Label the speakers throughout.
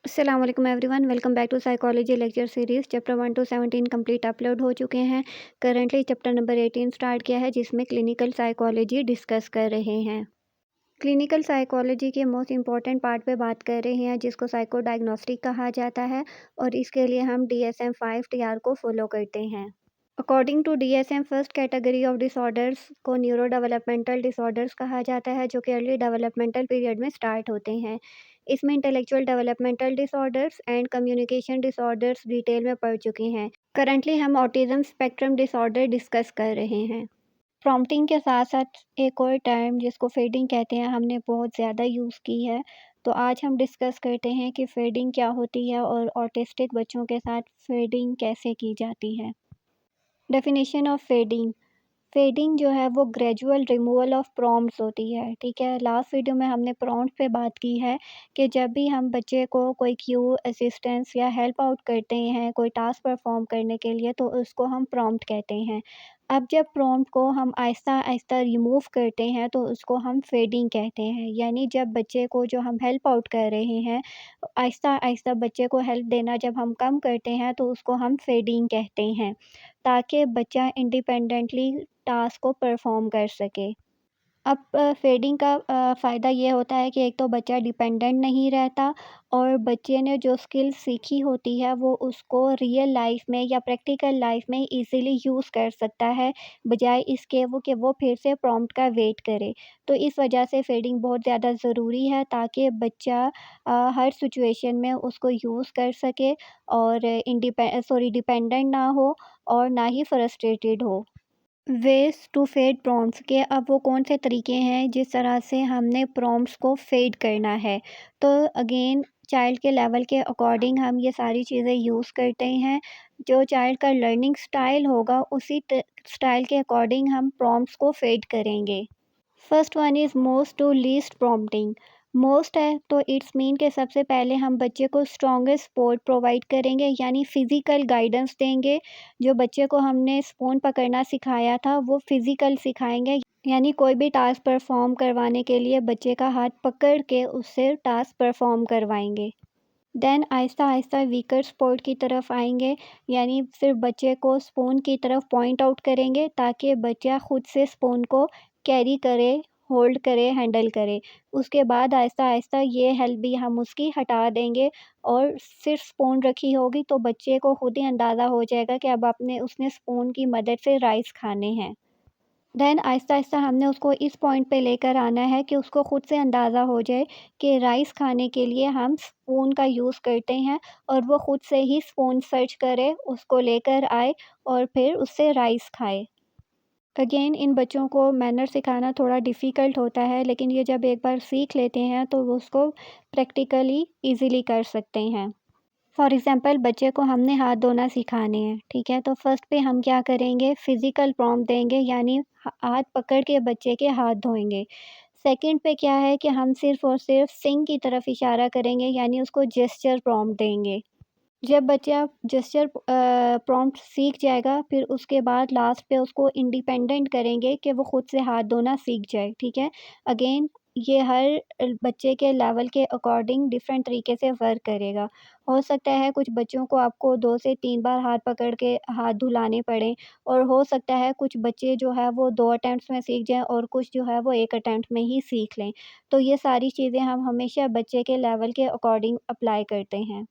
Speaker 1: अस्सलाम वालेकुम everyone, welcome back to psychology lecture series. Chapter 1 to 17 complete upload हो चुके हैं। करंटली चैप्टर नंबर 18 स्टार्ट किया है, जिसमें क्लिनिकल साइकोलॉजी डिस्कस कर रहे हैं। क्लिनिकल साइकोलॉजी के मोस्ट इंपॉर्टेंट पार्ट पे बात कर रहे हैं, जिसको साइको डायग्नोस्टिक कहा जाता है, और इसके लिए हम DSM-5 TR को फॉलो करते हैं। According to DSM, first category of disorders को न्यूरो डेवलपमेंटल डिसऑर्डर्स कहा जाता है, जो कि अर्ली डेवलपमेंटल पीरियड में स्टार्ट होते हैं। इसमें intellectual developmental disorders and communication disorders detail में पढ़ चुके हैं। करंटली हम ऑटिज्म स्पेक्ट्रम डिसऑर्डर डिस्कस कर रहे हैं। प्रॉम्प्टिंग के साथ साथ एक और टर्म जिसको फेडिंग कहते हैं, हमने बहुत ज़्यादा यूज़ की है। तो आज हम डिस्कस करते हैं कि फेडिंग क्या होती है और ऑटिस्टिक बच्चों के साथ फेडिंग कैसे की जाती है। Definition of fading. फेडिंग जो है वो ग्रेजुअल रिमूवल ऑफ प्रॉम्प्ट्स होती है, ठीक है। लास्ट वीडियो में हमने प्रॉम्प्ट पे बात की है कि जब भी हम बच्चे को कोई क्यू, असिस्टेंस या हेल्प आउट करते हैं कोई टास्क परफॉर्म करने के लिए, तो उसको हम प्रॉम्प्ट कहते हैं। अब जब प्रॉम्प्ट को हम आहिस्ता आहिस्ता रिमूव करते हैं, तो उसको हम फेडिंग कहते हैं। यानी जब बच्चे को जो हम हेल्प आउट कर रहे हैं, आहिस्ता आहिस्ता बच्चे को हेल्प देना जब हम कम करते हैं, तो उसको हम फेडिंग कहते हैं, ताकि बच्चा इंडिपेंडेंटली टास्क को परफॉर्म कर सके। अब फेडिंग का फ़ायदा ये होता है कि एक तो बच्चा डिपेंडेंट नहीं रहता, और बच्चे ने जो स्किल सीखी होती है वो उसको रियल लाइफ में या प्रैक्टिकल लाइफ में इजीली यूज़ कर सकता है, बजाय इसके कि वो फिर से प्रॉम्प्ट का वेट करे। तो इस वजह से फेडिंग बहुत ज़्यादा ज़रूरी है, ताकि बच्चा हर सिचुएशन में उसको यूज़ कर सके, और डिपेंडेंट ना हो, और ना ही फ्रस्ट्रेटेड हो। वेज़ टू फेड प्रॉम्प्ट्स के अब वो कौन से तरीके हैं जिस तरह से हमने प्रॉम्प्ट्स को फेड करना है। तो अगेन चाइल्ड के लेवल के अकॉर्डिंग हम ये सारी चीज़ें यूज़ करते हैं। जो चाइल्ड का लर्निंग स्टाइल होगा, उसी स्टाइल के अकॉर्डिंग हम प्रॉम्प्ट्स को फेड करेंगे। First one is most to least prompting. Most है तो इट्स मीन के सबसे पहले हम बच्चे को स्ट्रॉन्गेस्ट सपोर्ट प्रोवाइड करेंगे, यानी फ़िज़िकल गाइडेंस देंगे। जो बच्चे को हमने स्पून पकड़ना सिखाया था, वो फ़िज़िकल सिखाएंगे, यानी कोई भी टास्क परफॉर्म करवाने के लिए बच्चे का हाथ पकड़ के उससे टास्क परफॉर्म करवाएंगे। Then Aahista Aahista weaker support की तरफ आएंगे, यानी सिर्फ बच्चे को स्पून की तरफ पॉइंट आउट करेंगे, ताकि बच्चा खुद से स्पून को कैरी करे, होल्ड करे, हैंडल करे। उसके बाद आहिस्ता आहिस्ता ये हेल्प भी हम उसकी हटा देंगे, और सिर्फ स्पून रखी होगी तो बच्चे को खुद ही अंदाज़ा हो जाएगा कि अब आपने उसने स्पून की मदद से राइस खाने हैं। देन आहिस्ता-आहिस्ता हमने उसको इस पॉइंट पे लेकर आना है कि उसको खुद से अंदाज़ा हो जाए कि राइस खाने के लिए हम स्पून का यूज़ करते हैं, और वो खुद से ही स्पून सर्च करे, उसको लेकर आए, और फिर उससे राइस खाए। अगेन इन बच्चों को मैनर सिखाना थोड़ा डिफ़िकल्ट होता है, लेकिन ये जब एक बार सीख लेते हैं तो वो उसको प्रैक्टिकली ईज़िली कर सकते हैं। फॉर एग्ज़ाम्पल बच्चे को हमने हाथ धोना सिखाने हैं, ठीक है? तो फर्स्ट पे हम क्या करेंगे, फ़िज़िकल प्रॉम्प्ट देंगे, यानी हाथ पकड़ के बच्चे के हाथ धोएँगे। सेकंड पे क्या है कि हम सिर्फ़ और सिर्फ सिंक की तरफ इशारा करेंगे, यानी उसको जेस्चर प्रॉम्प्ट देंगे। जब बच्चा जेस्चर प्रॉम्प्ट सीख जाएगा, फिर उसके बाद लास्ट पे उसको इंडिपेंडेंट करेंगे कि वो खुद से हाथ धोना सीख जाए, ठीक है? अगेन ये हर बच्चे के लेवल के अकॉर्डिंग डिफरेंट तरीके से वर्क करेगा। हो सकता है कुछ बच्चों को आपको 2 से 3 बार हाथ पकड़ के हाथ धुलाने पड़ें, और हो सकता है कुछ बच्चे जो है वो 2 अटेम्प्ट्स में सीख जाएँ, और कुछ जो है वो 1 अटेम्प्ट में ही सीख लें। तो ये सारी चीज़ें हम हमेशा बच्चे के लेवल के अकॉर्डिंग अप्लाई करते हैं।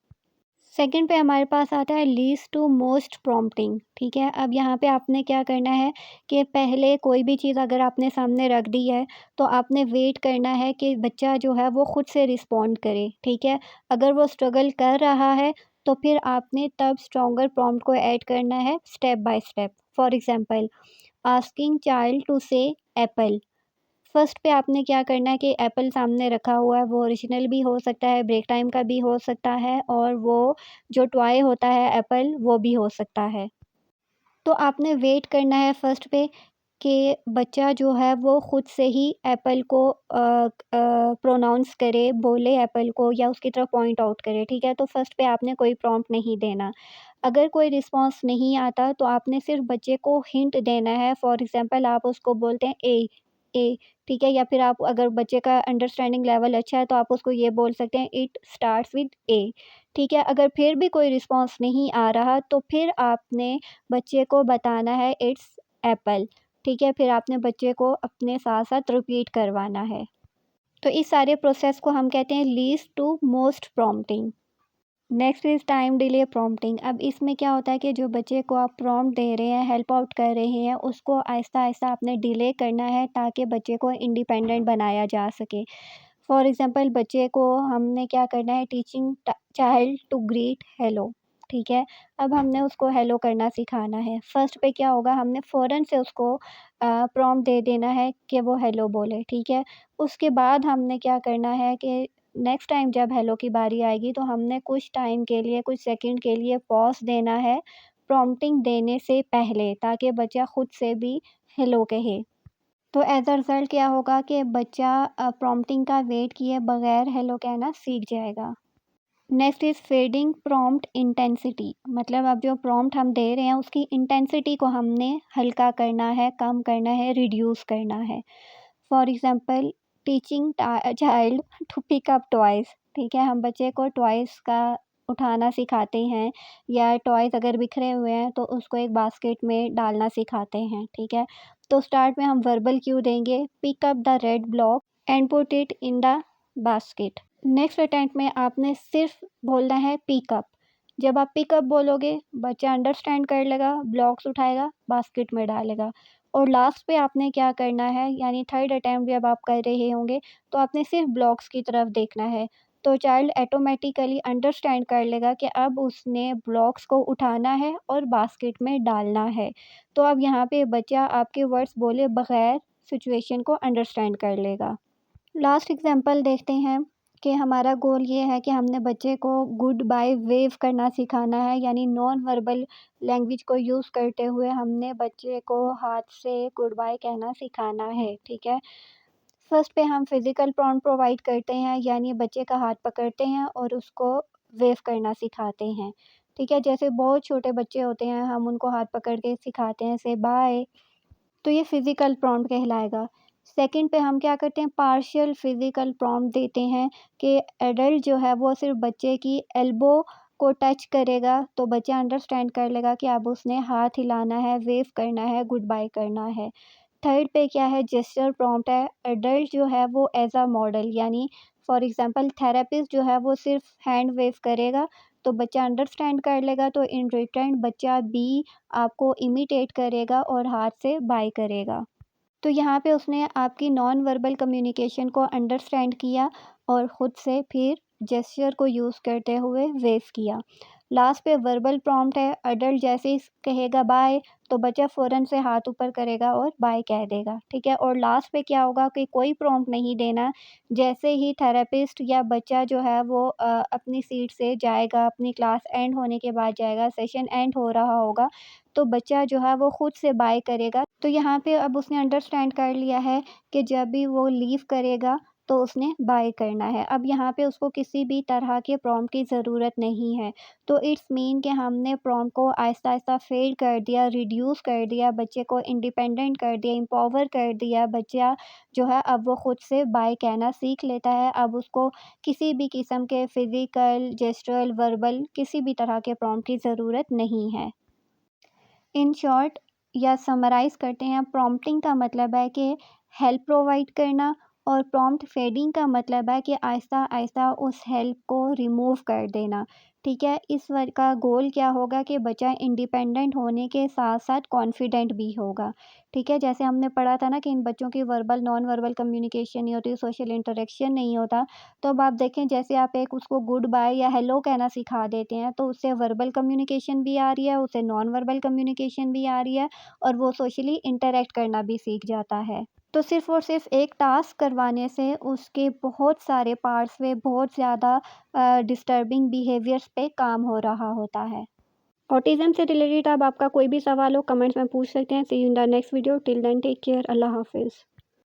Speaker 1: सेकंड पे हमारे पास आता है लीस्ट टू मोस्ट प्रॉम्प्टिंग, ठीक है। अब यहाँ पे आपने क्या करना है कि पहले कोई भी चीज़ अगर आपने सामने रख दी है, तो आपने वेट करना है कि बच्चा जो है वो खुद से रिस्पॉन्ड करे, ठीक है। अगर वो स्ट्रगल कर रहा है, तो फिर आपने तब स्ट्रॉन्गर प्रॉम्प्ट को ऐड करना है step by step. For example, asking child to say apple. First पे आपने क्या करना है कि एप्पल सामने रखा हुआ है, वो ओरिजिनल भी हो सकता है, ब्रेक टाइम का भी हो सकता है, और वो जो टॉय होता है एप्पल, वो भी हो सकता है। तो आपने वेट करना है फर्स्ट पे कि बच्चा जो है वो खुद से ही एप्पल को प्रोनाउंस करे, बोले एप्पल को, या उसकी तरफ पॉइंट आउट करे, ठीक है? तो फर्स्ट पे आपने कोई प्रॉम्प्ट नहीं देना। अगर कोई रिस्पॉन्स नहीं आता, तो आपने सिर्फ बच्चे को हिंट देना है। फॉर एग्ज़ाम्पल आप उसको बोलते हैं ए, ए, ठीक है, या फिर आप अगर बच्चे का अंडरस्टैंडिंग लेवल अच्छा है तो आप उसको ये बोल सकते हैं इट स्टार्ट्स विद ए। ठीक है, अगर फिर भी कोई रिस्पॉन्स नहीं आ रहा तो फिर आपने बच्चे को बताना है इट्स एप्पल। ठीक है, फिर आपने बच्चे को अपने साथ-साथ रिपीट करवाना है। तो इस सारे प्रोसेस को हम कहते हैं least to most prompting. Next is time delay prompting. अब इसमें क्या होता है कि जो बच्चे को आप प्रॉम्प्ट दे रहे हैं, हेल्प आउट कर रहे हैं, उसको आहिस्ता-आहिस्ता आपने डिले करना है ताकि बच्चे को इंडिपेंडेंट बनाया जा सके। फॉर एग्ज़ाम्पल बच्चे को हमने क्या करना है, teaching child to greet hello. ठीक है, अब हमने उसको हेलो करना सिखाना है। फर्स्ट पे क्या होगा, हमने फ़ौरन से उसको प्रॉम्प्ट दे देना है कि वो हेलो बोले। ठीक है, उसके बाद हमने क्या करना है कि नेक्स्ट टाइम जब हेलो की बारी आएगी तो हमने कुछ टाइम के लिए, कुछ सेकंड के लिए पॉज़ देना है प्रॉम्प्टिंग देने से पहले, ताकि बच्चा खुद से भी हेलो कहे। तो एज़ अ रिज़ल्ट क्या होगा कि बच्चा प्रॉम्प्टिंग का वेट किए बगैर हेलो कहना सीख जाएगा। Next is fading prompt intensity. मतलब अब जो प्रॉम्प्ट हम दे रहे हैं उसकी इंटेंसिटी को हमने हल्का करना है, कम करना है, रिड्यूस करना है। For example teaching child to pick up toys. ठीक है, हम बच्चे को टॉयज़ का उठाना सिखाते हैं, या टॉयज़ अगर बिखरे हुए हैं तो उसको एक बास्केट में डालना सिखाते हैं। ठीक है, तो स्टार्ट में हम वर्बल क्यू देंगे, pick up the red block and put it in the basket. Next attempt में आपने सिर्फ बोलना है पिकअप। जब आप पिकअप बोलोगे बच्चा अंडरस्टैंड कर लेगा, ब्लॉक्स उठाएगा, बास्केट में डालेगा। और लास्ट पे आपने क्या करना है, यानी थर्ड अटेम्प्ट जब आप कर रहे होंगे तो आपने सिर्फ ब्लॉक्स की तरफ देखना है। तो चाइल्ड ऑटोमेटिकली अंडरस्टैंड कर लेगा कि अब उसने ब्लॉक्स को उठाना है और बास्केट में डालना है। तो अब यहाँ पे बच्चा आपके वर्ड्स बोले बगैर सिचुएशन को अंडरस्टैंड कर लेगा। लास्ट एग्जांपल देखते हैं कि हमारा गोल ये है कि हमने बच्चे को गुड बाय वेव करना सिखाना है, यानी नॉन वर्बल लैंग्वेज को यूज़ करते हुए हमने बच्चे को हाथ से गुड बाय कहना सिखाना है। ठीक है, फर्स्ट पे हम फिज़िकल प्रॉम्प्ट प्रोवाइड करते हैं, यानी बच्चे का हाथ पकड़ते हैं और उसको वेव करना सिखाते हैं। ठीक है, जैसे बहुत छोटे बच्चे होते हैं हम उनको हाथ पकड़ के सिखाते हैं से बाय, तो ये फिज़िकल प्रॉम्प्ट कहलाएगा। सेकंड पे हम क्या करते हैं, पार्शियल फिज़िकल प्रॉम्प्ट देते हैं कि एडल्ट जो है वो सिर्फ़ बच्चे की एल्बो को टच करेगा तो बच्चा अंडरस्टैंड कर लेगा कि अब उसने हाथ हिलाना है, वेव करना है, गुड बाय करना है। थर्ड पे क्या है, जेस्चर प्रॉम्प्ट है। एडल्ट जो है वो एज़ अ मॉडल, यानी फॉर एग्ज़ाम्पल थेरेपिस्ट जो है वो सिर्फ़ हैंड वेव करेगा तो बच्चा अंडरस्टैंड कर लेगा, तो इन रिटर्न बच्चा भी आपको इमिटेट करेगा और हाथ से बाय करेगा। तो यहाँ पे उसने आपकी नॉन वर्बल कम्युनिकेशन को अंडरस्टैंड किया और ख़ुद से फिर जेस्चर को यूज़ करते हुए वेव किया। लास्ट पे वर्बल प्रॉम्प्ट है, अडल्ट जैसे ही कहेगा बाय तो बच्चा फ़ौरन से हाथ ऊपर करेगा और बाय कह देगा। ठीक है, और लास्ट पे क्या होगा कि कोई प्रॉम्प्ट नहीं देना, जैसे ही थेरेपिस्ट या बच्चा जो है वो अपनी सीट से जाएगा, अपनी क्लास एंड होने के बाद जाएगा, सेशन एंड हो रहा होगा, तो बच्चा जो है वो खुद से बाय करेगा। तो यहाँ पे अब उसने अंडरस्टैंड कर लिया है कि जब भी वो लीव करेगा तो उसने बाय करना है। अब यहाँ पे उसको किसी भी तरह के प्रॉम्प्ट की ज़रूरत नहीं है। तो इट्स मीन कि हमने प्रॉम्प्ट को आहिस्ता-आहिस्ता फेड कर दिया, रिड्यूस कर दिया, बच्चे को इंडिपेंडेंट कर दिया, एम्पावर कर दिया। बच्चा जो है अब वो खुद से बाय कहना सीख लेता है। अब उसको किसी भी किस्म के फ़िज़िकल, जेस्चरल, वर्बल किसी भी तरह के प्रॉम्प्ट की ज़रूरत नहीं है। इन शॉर्ट या समराइज़ करते हैं, प्रॉम्प्टिंग का मतलब है कि हेल्प प्रोवाइड करना, और प्रॉम्प्ट फेडिंग का मतलब है कि आहिस्ता-आहिस्ता उस हेल्प को रिमूव कर देना। ठीक है, इस वर्क का गोल क्या होगा कि बच्चा इंडिपेंडेंट होने के साथ-साथ कॉन्फिडेंट भी होगा। ठीक है, जैसे हमने पढ़ा था ना कि इन बच्चों की वर्बल, नॉन वर्बल कम्युनिकेशन नहीं होती, सोशल इंटरेक्शन नहीं होता। तो अब आप देखें, जैसे आप एक उसको गुड बाय या हेलो कहना सिखा देते हैं तो उससे वर्बल कम्युनिकेशन भी आ रही है, उससे नॉन वर्बल कम्युनिकेशन भी आ रही है और वो सोशली इंटरैक्ट करना भी सीख जाता है। तो सिर्फ़ और सिर्फ़ एक टास्क करवाने से उसके बहुत सारे पार्ट्स में बहुत ज़्यादा डिस्टर्बिंग बिहेवियर्स पे काम हो रहा होता है। ऑटिज़म से रिलेटेड अब आपका कोई भी सवाल हो कमेंट्स में पूछ सकते हैं। See you in the next video, till then take care, अल्लाह हाफ़िज़।